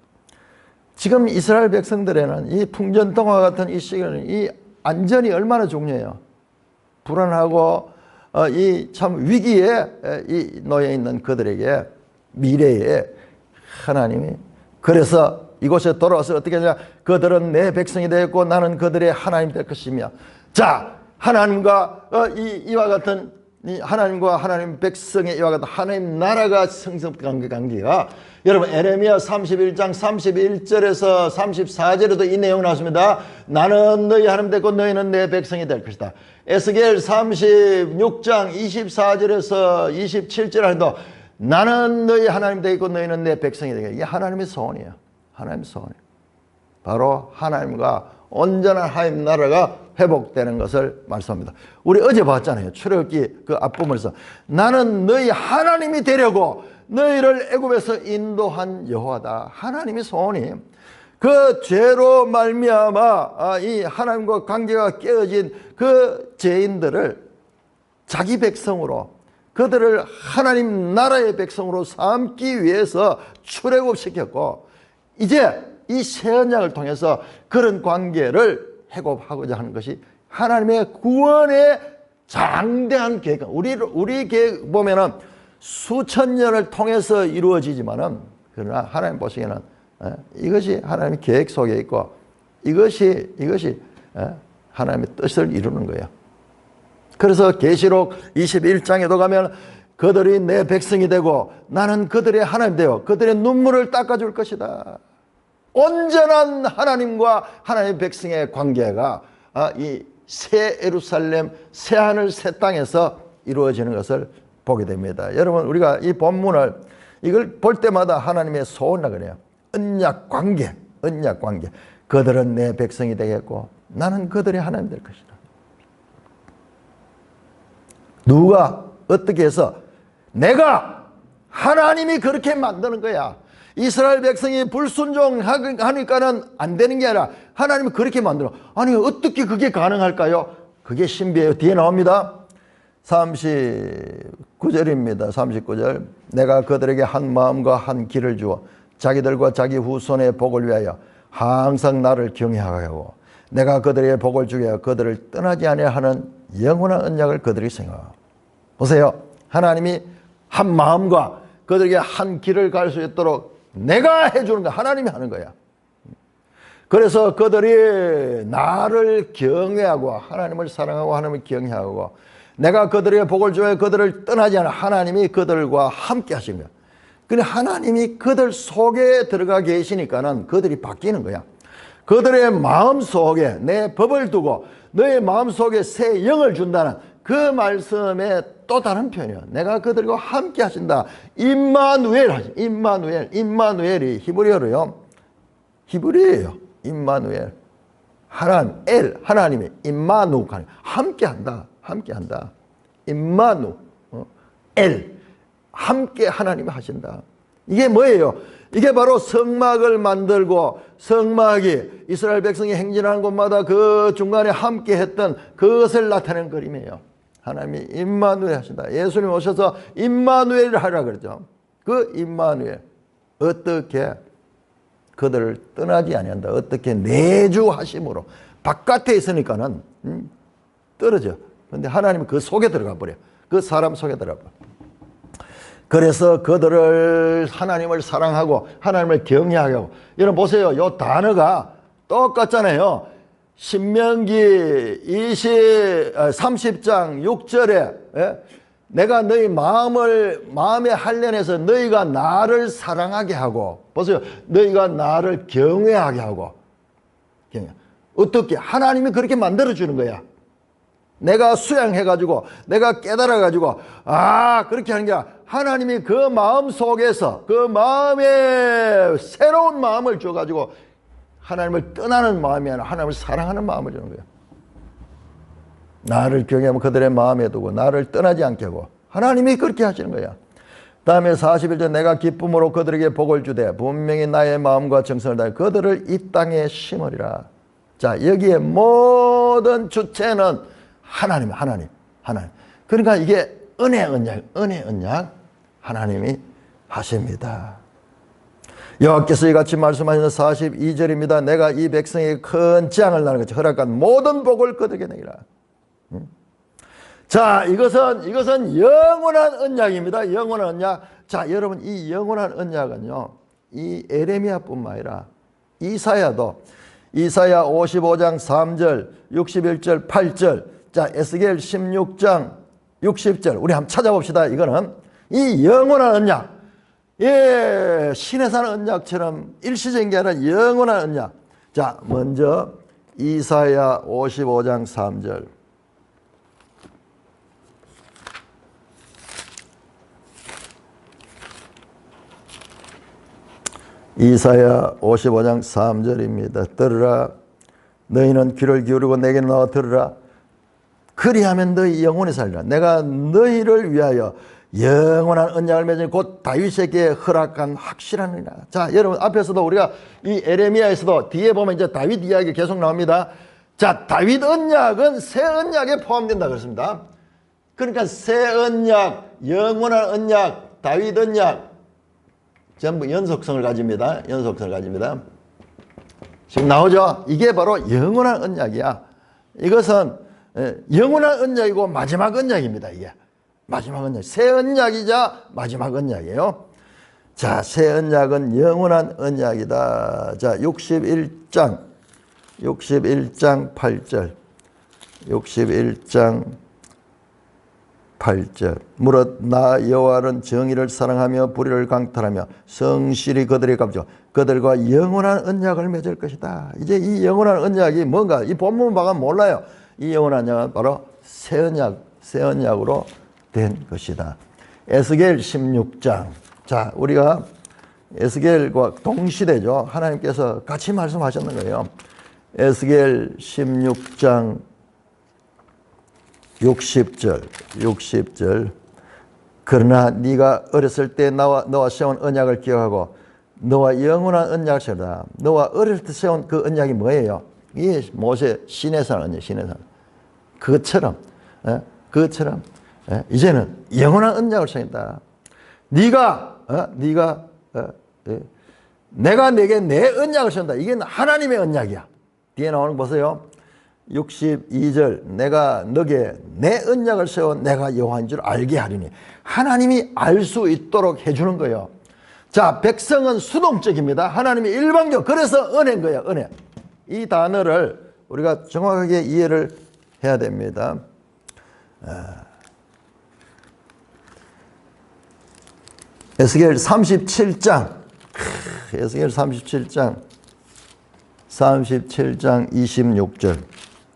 S1: 지금 이스라엘 백성들에는 이 풍전등화 같은 이 시기는 이 안전이 얼마나 중요해요. 불안하고 이 참 위기에 놓여 있는 그들에게 미래에 하나님이 그래서 이곳에 돌아와서 어떻게 하냐. 그들은 내 백성이 되었고 나는 그들의 하나님 될 것이며. 자 하나님과 이와 같은 하나님과 하나님 백성의 이와 같은 하나님 나라가 성숙관계가 여러분 에레미야 31장 31절에서 34절에도 이 내용 나왔습니다. 나는 너희 하나님 되고 너희는 내 백성이 될 것이다. 에스겔 36장 24절에서 27절에도 나는 너희 하나님 되고 너희는 내 백성이 되겠다. 이게 하나님의 소원이에요. 하나님의 소원이에요. 바로 하나님과 온전한 하나님 나라가 회복되는 것을 말씀합니다. 우리 어제 봤잖아요. 출애굽기 그 앞부분에서 나는 너희 하나님이 되려고 너희를 애굽에서 인도한 여호와다. 하나님의 소원이 그 죄로 말미암아 이 하나님과 관계가 깨어진 그 죄인들을 자기 백성으로 그들을 하나님 나라의 백성으로 삼기 위해서 출애굽시켰고 이제 이 새 언약을 통해서 그런 관계를 회복하고자 하는 것이 하나님의 구원의 장대한 계획. 우리 계획 보면은 수천 년을 통해서 이루어지지만은 그러나 하나님 보시기에는 이것이 하나님의 계획 속에 있고 이것이 하나님의 뜻을 이루는 거예요. 그래서 계시록 21장에도 가면 그들이 내 백성이 되고 나는 그들의 하나님 되어 그들의 눈물을 닦아줄 것이다. 온전한 하나님과 하나님의 백성의 관계가 이 새 예루살렘, 새 하늘, 새 땅에서 이루어지는 것을 보게 됩니다. 여러분 우리가 이 본문을 이걸 볼 때마다 하나님의 소원이라고 그래요. 언약 관계. 그들은 내 백성이 되겠고 나는 그들의 하나님 될 것이다. 누가 어떻게 해서 내가 하나님이 그렇게 만드는 거야. 이스라엘 백성이 불순종하니까는 안 되는 게 아니라 하나님이 그렇게 만들어. 아니 어떻게 그게 가능할까요? 그게 신비예요. 뒤에 나옵니다. 39절입니다. 39절. 내가 그들에게 한 마음과 한 길을 주어 자기들과 자기 후손의 복을 위하여 항상 나를 경외하게 하고 내가 그들에게 복을 주게 하여 그들을 떠나지 아니하여 하는 영원한 언약을 그들이 생각하고. 보세요. 하나님이 한 마음과 그들에게 한 길을 갈 수 있도록 내가 해주는 거야. 하나님이 하는 거야. 그래서 그들이 나를 경외하고 하나님을 사랑하고 하나님을 경외하고 내가 그들에게 복을 주어 그들을 떠나지 않아 하나님이 그들과 함께 하신 거야. 근데 하나님이 그들 속에 들어가 계시니까는 그들이 바뀌는 거야. 그들의 마음 속에 내 법을 두고 너의 마음 속에 새 영을 준다는 그 말씀의 또 다른 표현이에요. 내가 그들과 함께 하신다. 임마누엘 하죠. 임마누엘이 히브리어로요. 히브리어예요. 임마누엘. 하나님이 임마누 함께 한다. 임마누 함께 하나님이 하신다. 이게 뭐예요? 이게 바로 성막을 만들고 성막이 이스라엘 백성이 행진하는 곳마다 그 중간에 함께 했던 그것을 나타내는 그림이에요. 하나님이 임마누엘 하신다. 예수님 오셔서 임마누엘을 하라 그러죠. 그 임마누엘 어떻게 그들을 떠나지 아니한다. 어떻게 내주하심으로 바깥에 있으니까는 떨어져. 근데 하나님은 그 속에 들어가 버려. 그 사람 속에 들어가 버려. 그래서 그들을 하나님을 사랑하고 하나님을 경외하게 하고. 여러분 보세요. 요 단어가 똑같잖아요. 신명기 30장 6절에 예? 내가 너희 마음에 한련해서 너희가 나를 사랑하게 하고, 보세요. 너희가 나를 경외하게 하고. 어떻게? 하나님이 그렇게 만들어주는 거야. 내가 수양해가지고, 내가 깨달아가지고, 그렇게 하는 게 아니라 하나님이 그 마음 속에서, 그 마음에 새로운 마음을 줘가지고, 하나님을 떠나는 마음이 아니라 하나님을 사랑하는 마음을 주는 거예요. 나를 경외하면 그들의 마음에 두고 나를 떠나지 않게 하고 하나님이 그렇게 하시는 거야. 다음에 41절 내가 기쁨으로 그들에게 복을 주되 분명히 나의 마음과 정성을 다해 그들을 이 땅에 심으리라. 자, 여기에 모든 주체는 하나님. 그러니까 이게 은혜 언약 하나님이 하십니다. 여호와께서 이같이 말씀하시는 42절입니다. 내가 이 백성에게 큰 재앙을 나는 것이 허락한 모든 복을 그들에게 내리라. 자, 이것은 영원한 언약입니다. 영원한 언약. 자, 여러분 이 영원한 언약은요, 이 에레미야뿐만 아니라 이사야도 이사야 55장 3절, 61절, 8절, 자, 에스겔 16장 60절 우리 한번 찾아봅시다. 이거는 이 영원한 언약. 예, 신의 산 언약처럼 일시적인 게 아니라 영원한 언약. 자, 먼저 이사야 55장 3절. 이사야 55장 3절입니다. 들으라. 너희는 귀를 기울이고 내게 나와 들으라. 그리하면 너희 영원히 살리라. 내가 너희를 위하여 영원한 언약을 맺은 곧 다윗에게 허락한 확실한 은혜라. 자, 여러분 앞에서도 우리가 이 에레미야에서도 뒤에 보면 이제 다윗 이야기 계속 나옵니다. 자, 다윗 언약은 새 언약에 포함된다 그렇습니다. 그러니까 새 언약, 영원한 언약, 다윗 언약 전부 연속성을 가집니다. 지금 나오죠? 이게 바로 영원한 언약이야. 이것은 영원한 언약이고 마지막 언약입니다. 이게 마지막 언약. 새 언약이자 마지막 언약이에요. 자, 새 언약은 영원한 언약이다. 자, 61장 8절. 61장 8절. 무릇 나 여호와는 정의를 사랑하며 불의를 강탈하며 성실히 그들의 값죠. 그들과 영원한 언약을 맺을 것이다. 이제 이 영원한 언약이 뭔가 이 본문 바가 몰라요. 이 영원한 언약은 바로 새 언약으로 된 것이다. 에스겔 16장. 자, 우리가 에스겔과 동시대죠. 하나님께서 같이 말씀하셨는 거예요. 에스겔 16장 60절. 그러나 네가 어렸을 때 너와 세운 언약을 기억하고 너와 영원한 언약을 세우라. 너와 어릴 때 세운 그 언약이 뭐예요? 이게 모세 시내산 언약, 시내산. 그것처럼 이제는 영원한 언약을 세운다. 내가 내게 내 언약을 세운다. 이게 하나님의 언약이야. 뒤에 나오는 거 보세요. 62절 내가 너게 내 언약을 세워 내가 여호와인 줄 알게 하리니. 하나님이 알 수 있도록 해주는 거예요. 자, 백성은 수동적입니다. 하나님이 일방적. 그래서 은혜인 거예요. 은혜. 이 단어를 우리가 정확하게 이해를 해야 됩니다. 에스겔 37장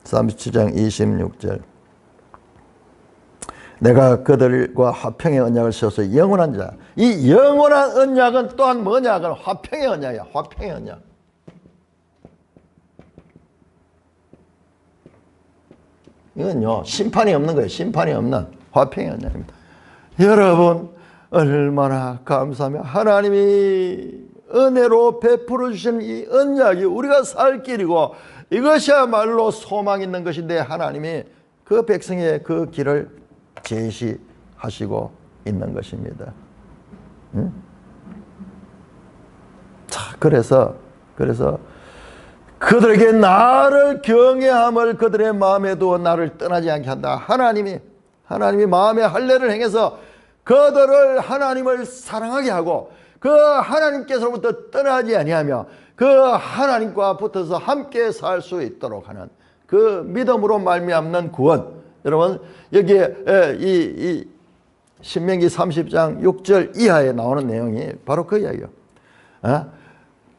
S1: 26절. 내가 그들과 화평의 언약을 세워서 영원한 자. 이 영원한 언약은 또한 뭐냐? 그건 화평의 언약이야. 화평의 언약. 이건요, 심판이 없는 거예요. 심판이 없는 화평의 언약입니다. 여러분, 얼마나 감사하며 하나님이 은혜로 베풀어 주신 이 언약이 우리가 살 길이고 이것이야말로 소망 있는 것인데 하나님이 그 백성의 그 길을 제시하시고 있는 것입니다. 응? 그래서 그들에게 나를 경외함을 그들의 마음에 두어 나를 떠나지 않게 한다. 하나님이 마음에 할례를 행해서 그들을 하나님을 사랑하게 하고 그 하나님께서로부터 떠나지 아니하며 그 하나님과 붙어서 함께 살 수 있도록 하는 그 믿음으로 말미암는 구원. 여러분 여기에 이 신명기 30장 6절 이하에 나오는 내용이 바로 그 이야기예요.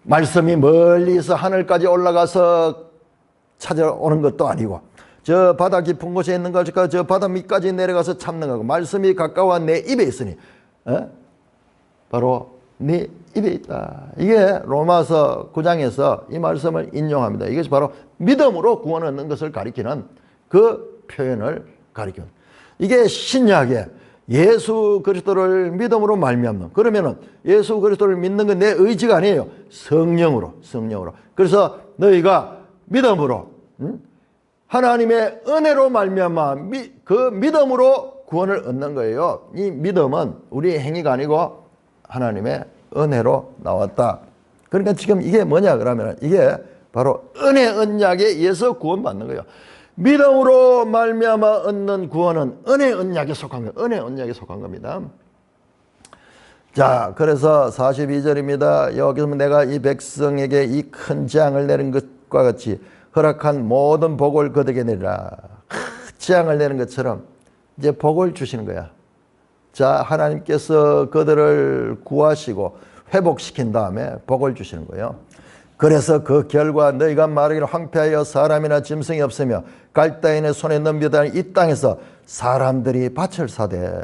S1: 말씀이 멀리서 하늘까지 올라가서 찾아오는 것도 아니고 저 바다 깊은 곳에 있는 것일까 저 바다 밑까지 내려가서 참는 거고 말씀이 가까워 내 입에 있으니 바로 네 입에 있다. 이게 로마서 9장에서 이 말씀을 인용합니다. 이것이 바로 믿음으로 구원 얻는 것을 가리키는 그 표현을 가리키는 이게 신약에 예수 그리스도를 믿음으로 말미암는 그러면은 예수 그리스도를 믿는 건 내 의지가 아니에요. 성령으로. 그래서 너희가 믿음으로 하나님의 은혜로 말미암아 그 믿음으로 구원을 얻는 거예요. 이 믿음은 우리의 행위가 아니고 하나님의 은혜로 나왔다. 그러니까 지금 이게 뭐냐 그러면 이게 바로 은혜 언약에 의해서 구원받는 거예요. 믿음으로 말미암아 얻는 구원은 은혜 언약에 속한 거예요. 은혜 언약에 속한 겁니다. 자, 그래서 42절입니다. 여기서 내가 이 백성에게 이 큰 재앙을 내린 것과 같이 허락한 모든 복을 그들에게 내리라. 재앙을 내는 것처럼 이제 복을 주시는 거야. 자, 하나님께서 그들을 구하시고 회복시킨 다음에 복을 주시는 거예요. 그래서 그 결과 너희가 말하기를 황폐하여 사람이나 짐승이 없으며 갈대인의 손에 넘겨다니는 이 땅에서 사람들이 밭을 사되.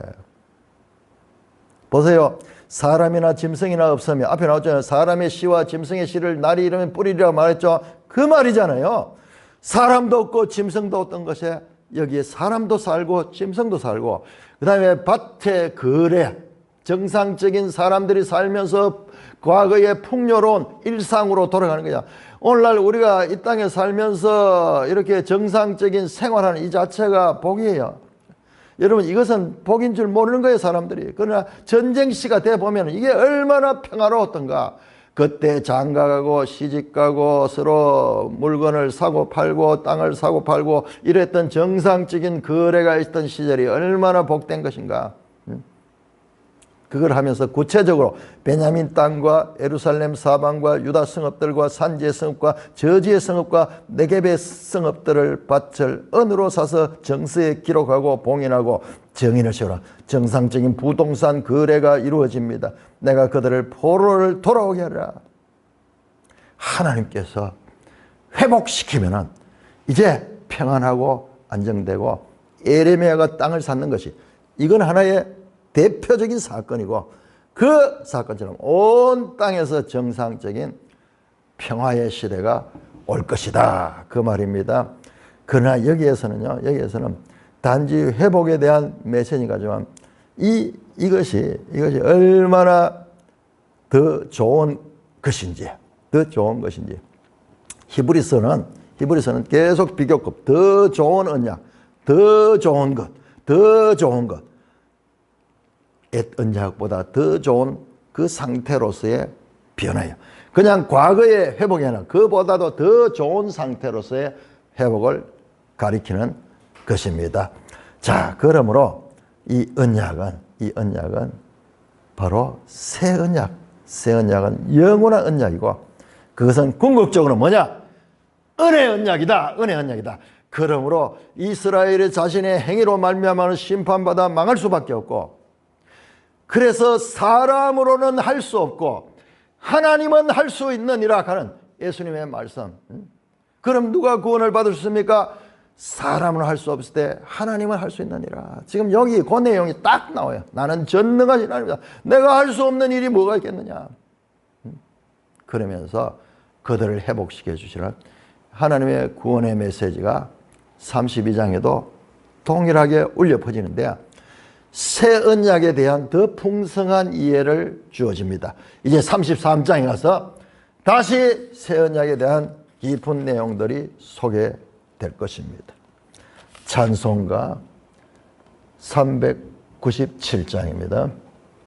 S1: 보세요. 사람이나 짐승이나 없으며 앞에 나왔잖아요. 사람의 씨와 짐승의 씨를 날이 이르면 뿌리리라 말했죠. 그 말이잖아요. 사람도 없고 짐승도 없던 것에 여기에 사람도 살고 짐승도 살고 그 다음에 밭의 거래 정상적인 사람들이 살면서 과거의 풍요로운 일상으로 돌아가는 거야. 오늘날 우리가 이 땅에 살면서 이렇게 정상적인 생활하는 이 자체가 복이에요. 여러분 이것은 복인 줄 모르는 거예요 사람들이. 그러나 전쟁 시가 돼 보면 이게 얼마나 평화로웠던가. 그때 장가가고 시집가고 서로 물건을 사고 팔고 땅을 사고 팔고 이랬던 정상적인 거래가 있던 시절이 얼마나 복된 것인가. 그걸 하면서 구체적으로 베냐민 땅과 예루살렘 사방과 유다 성읍들과 산지의 성읍과 저지의 성읍과 네겝의 성읍들을 밭을 은으로 사서 정서에 기록하고 봉인하고 정인을 세우라. 정상적인 부동산 거래가 이루어집니다. 내가 그들을 포로를 돌아오게 하리라. 하나님께서 회복시키면은 이제 평안하고 안정되고 에레미야가 땅을 샀는 것이 이건 하나의 대표적인 사건이고 그 사건처럼 온 땅에서 정상적인 평화의 시대가 올 것이다. 그 말입니다. 그러나 여기에서는 단지 회복에 대한 메시지가 지만 이것이 얼마나 더 좋은 것인지 히브리서는 계속 비교급 더 좋은 언약, 더 좋은 것 옛 언약보다 더 좋은 그 상태로서의 변화예요. 그냥 과거의 회복이 아니라 그보다도 더 좋은 상태로서의 회복을 가리키는 것입니다. 자, 그러므로 이 언약은 바로 새 언약은 영원한 언약이고 그것은 궁극적으로 뭐냐? 은혜 언약이다. 그러므로 이스라엘의 자신의 행위로 말미암아 심판받아 망할 수밖에 없고 그래서 사람으로는 할 수 없고 하나님은 할 수 있느니라 하는 예수님의 말씀. 그럼 누가 구원을 받을 수 있습니까? 사람은 할 수 없을 때 하나님은 할 수 있느니라. 지금 여기 그 내용이 딱 나와요. 나는 전능하신 하나님이다. 내가 할 수 없는 일이 뭐가 있겠느냐. 그러면서 그들을 회복시켜 주시는 하나님의 구원의 메시지가 32장에도 동일하게 울려 퍼지는데 새 언약에 대한 더 풍성한 이해를 주어집니다. 이제 33장에 가서 다시 새 언약에 대한 깊은 내용들이 소개될 것입니다. 찬송가 397장입니다.